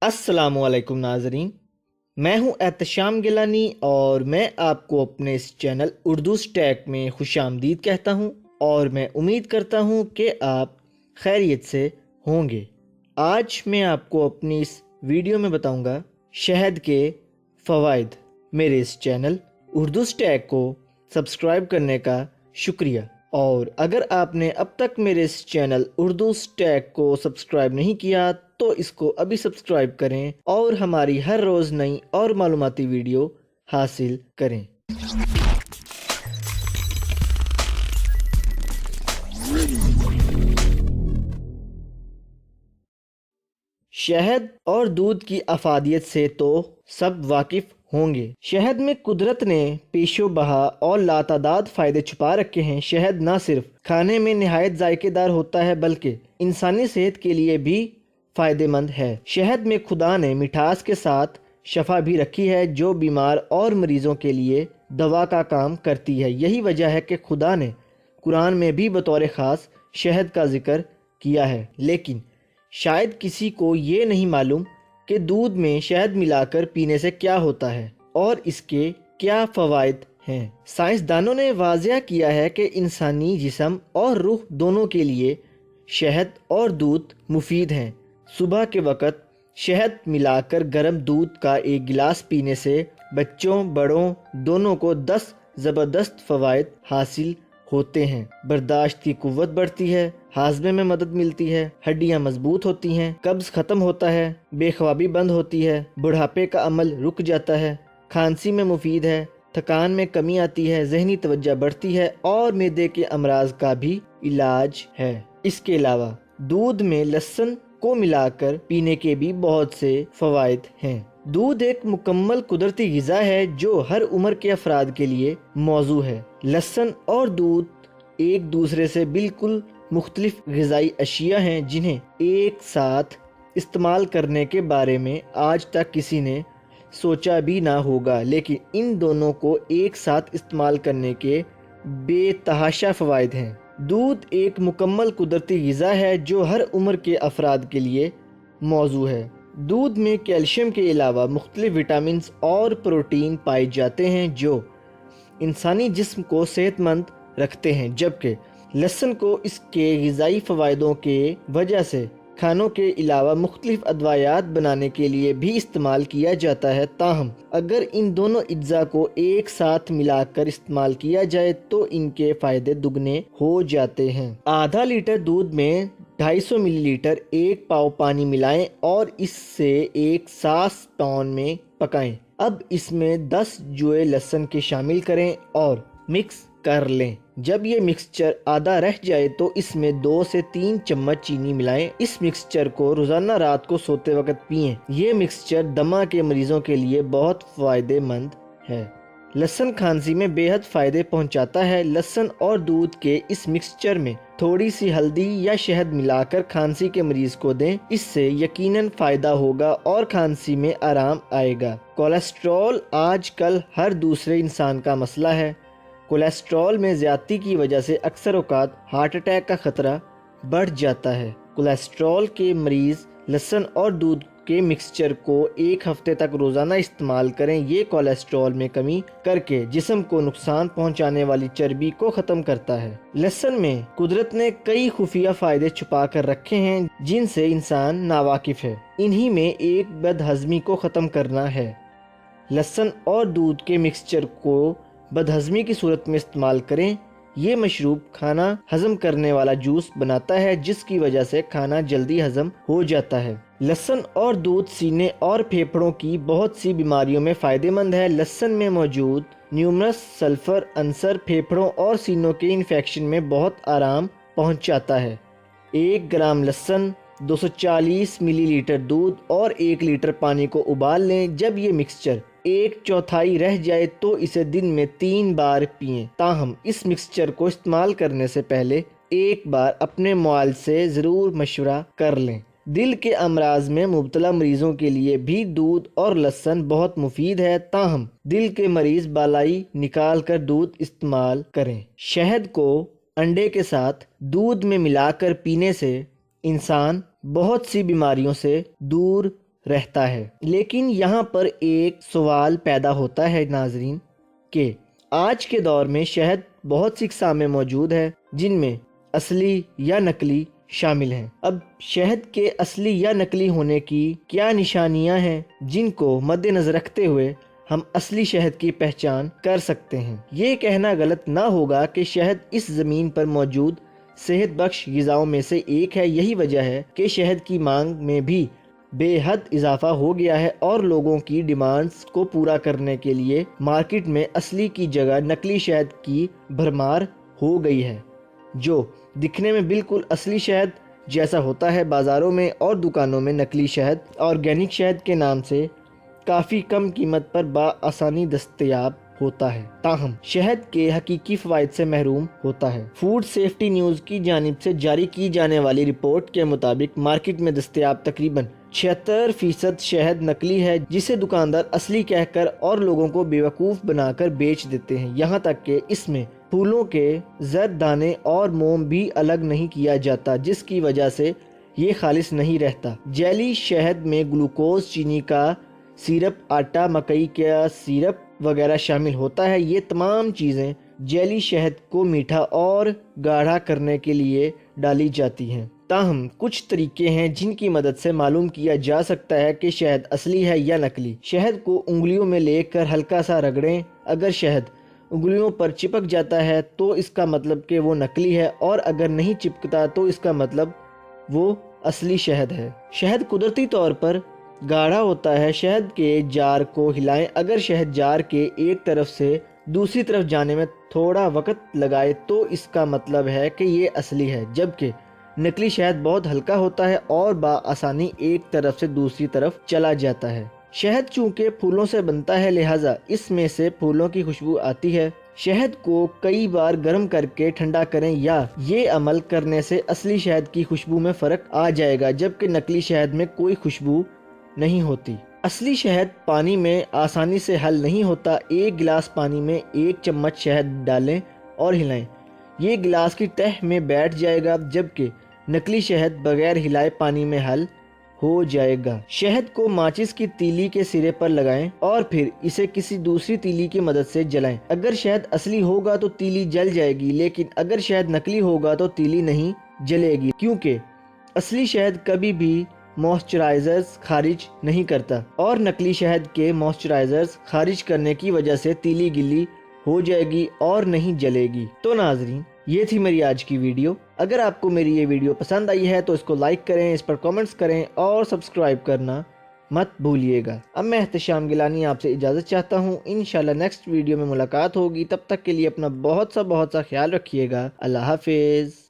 अस्सलामु अलैकुम नाज़रीन, मैं हूं एहतशाम गिलानी और मैं आपको अपने इस चैनल उर्दू स्टैक में खुशामदीद कहता हूं और मैं उम्मीद करता हूं कि आप खैरियत से होंगे। आज मैं आपको अपनी इस वीडियो में बताऊंगा शहद के फ़वाइद। मेरे इस चैनल उर्दू स्टैक को सब्सक्राइब करने का शुक्रिया, और अगर आपने अब तक मेरे इस चैनल उर्दू स्टैक को सब्सक्राइब नहीं किया तो इसको अभी सब्सक्राइब करें और हमारी हर रोज़ नई और मालूमाती वीडियो हासिल करें। शहद और दूध की अफादियत से तो सब वाकिफ होंगे। शहद में कुदरत ने पेशो बहा और लातादाद फ़ायदे छुपा रखे हैं। शहद न सिर्फ खाने में नहायत जायकेदार होता है बल्कि इंसानी सेहत के लिए भी फ़ायदेमंद है। शहद में खुदा ने मिठास के साथ शफा भी रखी है जो बीमार और मरीज़ों के लिए दवा का काम करती है। यही वजह है कि खुदा ने कुरान में भी बतौर ख़ास शहद का जिक्र किया है। लेकिन शायद किसी को ये नहीं मालूम कि दूध में शहद मिलाकर पीने से क्या होता है और इसके क्या फ़वाइद हैं। साइंसदानों ने वाज़िया किया है कि इंसानी जिस्म और रूह दोनों के लिए शहद और दूध मुफीद हैं। सुबह के वक़्त शहद मिलाकर गर्म दूध का एक गिलास पीने से बच्चों बड़ों दोनों को 10 ज़बरदस्त फ़वाइद हासिल होते हैं। बर्दाश्त की कुव्वत बढ़ती है, हाजमे में मदद मिलती है, हड्डियां मजबूत होती हैं, कब्ज़ ख़त्म होता है, बेख्वाबी बंद होती है, बुढ़ापे का अमल रुक जाता है, खांसी में मुफीद है, थकान में कमी आती है, जहनी तवज्जो बढ़ती है और मैदे के अमराज का भी इलाज है। इसके अलावा दूध में लहसुन को मिलाकर पीने के भी बहुत से फ़वाइद हैं। दूध एक मुकम्मल कुदरती ग़िज़ा है जो हर उम्र के अफराद के लिए मौजू है। लहसुन और दूध एक दूसरे से बिल्कुल मुख्तलिफ ग़िज़ाई अशिया हैं जिन्हें एक साथ इस्तेमाल करने के बारे में आज तक किसी ने सोचा भी ना होगा, लेकिन इन दोनों को एक साथ इस्तेमाल करने के बेतहाशा फ़वाइद हैं। दूध एक मुकम्मल कुदरती ग़िज़ा है जो हर उम्र के अफराद के लिए मौजू है। दूध में कैल्शियम के अलावा मुख्तलिफ विटामिन्स और प्रोटीन पाए जाते हैं जो इंसानी जिस्म को सेहतमंद रखते हैं, जबकि लहसुन को इसके ग़िज़ाई फ़वाइदों के वजह से खानों के अलावा मुख्तलिफ अदवायात बनाने के लिए भी इस्तेमाल किया जाता है। ताहम अगर इन दोनों अज्जा को एक साथ मिलाकर इस्तेमाल किया जाए तो इनके फ़ायदे दुगने हो जाते हैं। आधा लीटर दूध में 250 मिलीलीटर 1 पाव पानी मिलाएं और इससे एक सास पैन में पकाएं। अब इसमें 10 जुए लहसुन के शामिल करें और मिक्स कर लें। जब ये मिक्सचर आधा रह जाए तो इसमें 2 से 3 चम्मच चीनी मिलाएं। इस मिक्सचर को रोज़ाना रात को सोते वक्त पिएं। ये मिक्सचर दमा के मरीजों के लिए बहुत फ़ायदेमंद है। लहसुन खांसी में बेहद फ़ायदे पहुंचाता है। लहसुन और दूध के इस मिक्सचर में थोड़ी सी हल्दी या शहद मिलाकर खांसी के मरीज को दें। इससे यकीनन फ़ायदा होगा और खांसी में आराम आएगा। कोलेस्ट्रॉल आजकल हर दूसरे इंसान का मसला है। कोलेस्ट्रॉल में ज़्यादती की वजह से अक्सर औक़ात हार्ट अटैक का ख़तरा बढ़ जाता है। कोलेस्ट्रॉल के मरीज़ लहसुन और दूध के मिक्सचर को 1 हफ्ते तक रोज़ाना इस्तेमाल करें। ये कोलेस्ट्रॉल में कमी करके जिस्म को नुकसान पहुंचाने वाली चर्बी को ख़त्म करता है। लहसुन में कुदरत ने कई खुफिया फ़ायदे छुपा कर रखे हैं जिनसे इंसान नावाकिफ है। इन्हीं में एक बदहज़मी को ख़त्म करना है। लहसुन और दूध के मिक्सचर को बदहज़मी की सूरत में इस्तेमाल करें। ये मशरूब खाना हजम करने वाला जूस बनाता है जिसकी वजह से खाना जल्दी हजम हो जाता है। लहसुन और दूध सीने और फेफड़ों की बहुत सी बीमारियों में फ़ायदेमंद है। लहसुन में मौजूद न्यूमरस सल्फ़र अंसर फेफड़ों और सीनों के इन्फेक्शन में बहुत आराम पहुंचाता है। 1 ग्राम लहसुन, 240 मिलीलीटर दूध और 1 लीटर पानी को उबाल लें। जब ये मिक्सचर 1/4 रह जाए तो इसे दिन में 3 बार पिएं। ताहम इस मिक्सचर को इस्तेमाल करने से पहले एक बार अपने मुआलिज से ज़रूर मशवरा कर लें। दिल के अमराज में मुब्तला मरीजों के लिए भी दूध और लहसुन बहुत मुफीद है। ताहम दिल के मरीज बालाई निकाल कर दूध इस्तेमाल करें। शहद को अंडे के साथ दूध में मिलाकर पीने से इंसान बहुत सी बीमारियों से दूर رہتا ہے۔ لیکن یہاں پر ایک سوال پیدا ہوتا ہے ناظرین کہ آج کے دور میں شہد بہت سی اقسام میں موجود ہے جن میں اصلی یا نقلی شامل ہیں۔ اب شہد کے اصلی یا نقلی ہونے کی کیا نشانیاں ہیں جن کو مد نظر رکھتے ہوئے ہم اصلی شہد کی پہچان کر سکتے ہیں؟ یہ کہنا غلط نہ ہوگا کہ شہد اس زمین پر موجود صحت بخش غذاؤں میں سے ایک ہے۔ یہی وجہ ہے کہ شہد کی مانگ میں بھی بے حد اضافہ ہو گیا ہے اور لوگوں کی ڈیمانڈز کو پورا کرنے کے لیے مارکیٹ میں اصلی کی جگہ نقلی شہد کی بھرمار ہو گئی ہے، جو دکھنے میں بالکل اصلی شہد جیسا ہوتا ہے۔ بازاروں میں اور دکانوں میں نقلی شہد آرگینک شہد کے نام سے کافی کم قیمت پر بآسانی دستیاب ہوتا ہے، تاہم شہد کے حقیقی فوائد سے محروم ہوتا ہے۔ فوڈ سیفٹی نیوز کی جانب سے جاری کی جانے والی رپورٹ کے مطابق مارکیٹ میں دستیاب تقریباً 76% شہد نقلی ہے، جسے دکاندار اصلی کہہ کر اور لوگوں کو بیوقوف بنا کر بیچ دیتے ہیں۔ یہاں تک کہ اس میں پھولوں کے زرد دانے اور موم بھی الگ نہیں کیا جاتا، جس کی وجہ سے یہ خالص نہیں رہتا۔ جیلی شہد میں گلوکوز، چینی کا سیرپ، آٹا، مکئی کا سیرپ وغیرہ شامل ہوتا ہے۔ یہ تمام چیزیں جیلی شہد کو میٹھا اور گاڑھا کرنے کے لیے ڈالی جاتی ہیں۔ تاہم کچھ طریقے ہیں جن کی مدد سے معلوم کیا جا سکتا ہے کہ شہد اصلی ہے یا نقلی۔ شہد کو انگلیوں میں لے کر ہلکا سا رگڑیں۔ اگر شہد انگلیوں پر چپک جاتا ہے تو اس کا مطلب کہ وہ نقلی ہے، اور اگر نہیں چپکتا تو اس کا مطلب وہ اصلی شہد ہے۔ شہد قدرتی طور پر گاڑھا ہوتا ہے۔ شہد کے جار کو ہلائیں۔ اگر شہد جار کے ایک طرف سے دوسری طرف جانے میں تھوڑا وقت لگائے تو اس کا مطلب ہے کہ یہ اصلی ہے، جبکہ نقلی شہد بہت ہلکا ہوتا ہے اور بآسانی ایک طرف سے دوسری طرف چلا جاتا ہے۔ شہد چونکہ پھولوں سے بنتا ہے، لہٰذا اس میں سے پھولوں کی خوشبو آتی ہے۔ شہد کو کئی بار گرم کر کے ٹھنڈا کریں، یا یہ عمل کرنے سے اصلی شہد کی خوشبو میں فرق آ جائے گا، جبکہ نقلی شہد میں کوئی خوشبو نہیں ہوتی۔ اصلی شہد پانی میں آسانی سے حل نہیں ہوتا۔ ایک گلاس پانی میں 1 چمچ شہد ڈالیں اور ہلائیں، یہ گلاس کی تہہ میں بیٹھ جائے گا، جبکہ نقلی شہد بغیر ہلائے پانی میں حل ہو جائے گا۔ شہد کو ماچس کی تیلی کے سرے پر لگائیں اور پھر اسے کسی دوسری تیلی کی مدد سے جلائیں۔ اگر شہد اصلی ہوگا تو تیلی جل جائے گی، لیکن اگر شہد نقلی ہوگا تو تیلی نہیں جلے گی، کیونکہ اصلی شہد کبھی بھی موئسچرائزرز خارج نہیں کرتا، اور نقلی شہد کے موئسچرائزرز خارج کرنے کی وجہ سے تیلی گلی ہو جائے گی اور نہیں جلے گی۔ تو ناظرین، یہ تھی میری آج کی ویڈیو۔ اگر آپ کو میری یہ ویڈیو پسند آئی ہے تو اس کو لائک کریں، اس پر کامنٹس کریں اور سبسکرائب کرنا مت بھولیے گا۔ اب میں احتشام گیلانی آپ سے اجازت چاہتا ہوں۔ انشاءاللہ نیکسٹ ویڈیو میں ملاقات ہوگی، تب تک کے لیے اپنا بہت سا خیال رکھیے گا۔ اللہ حافظ۔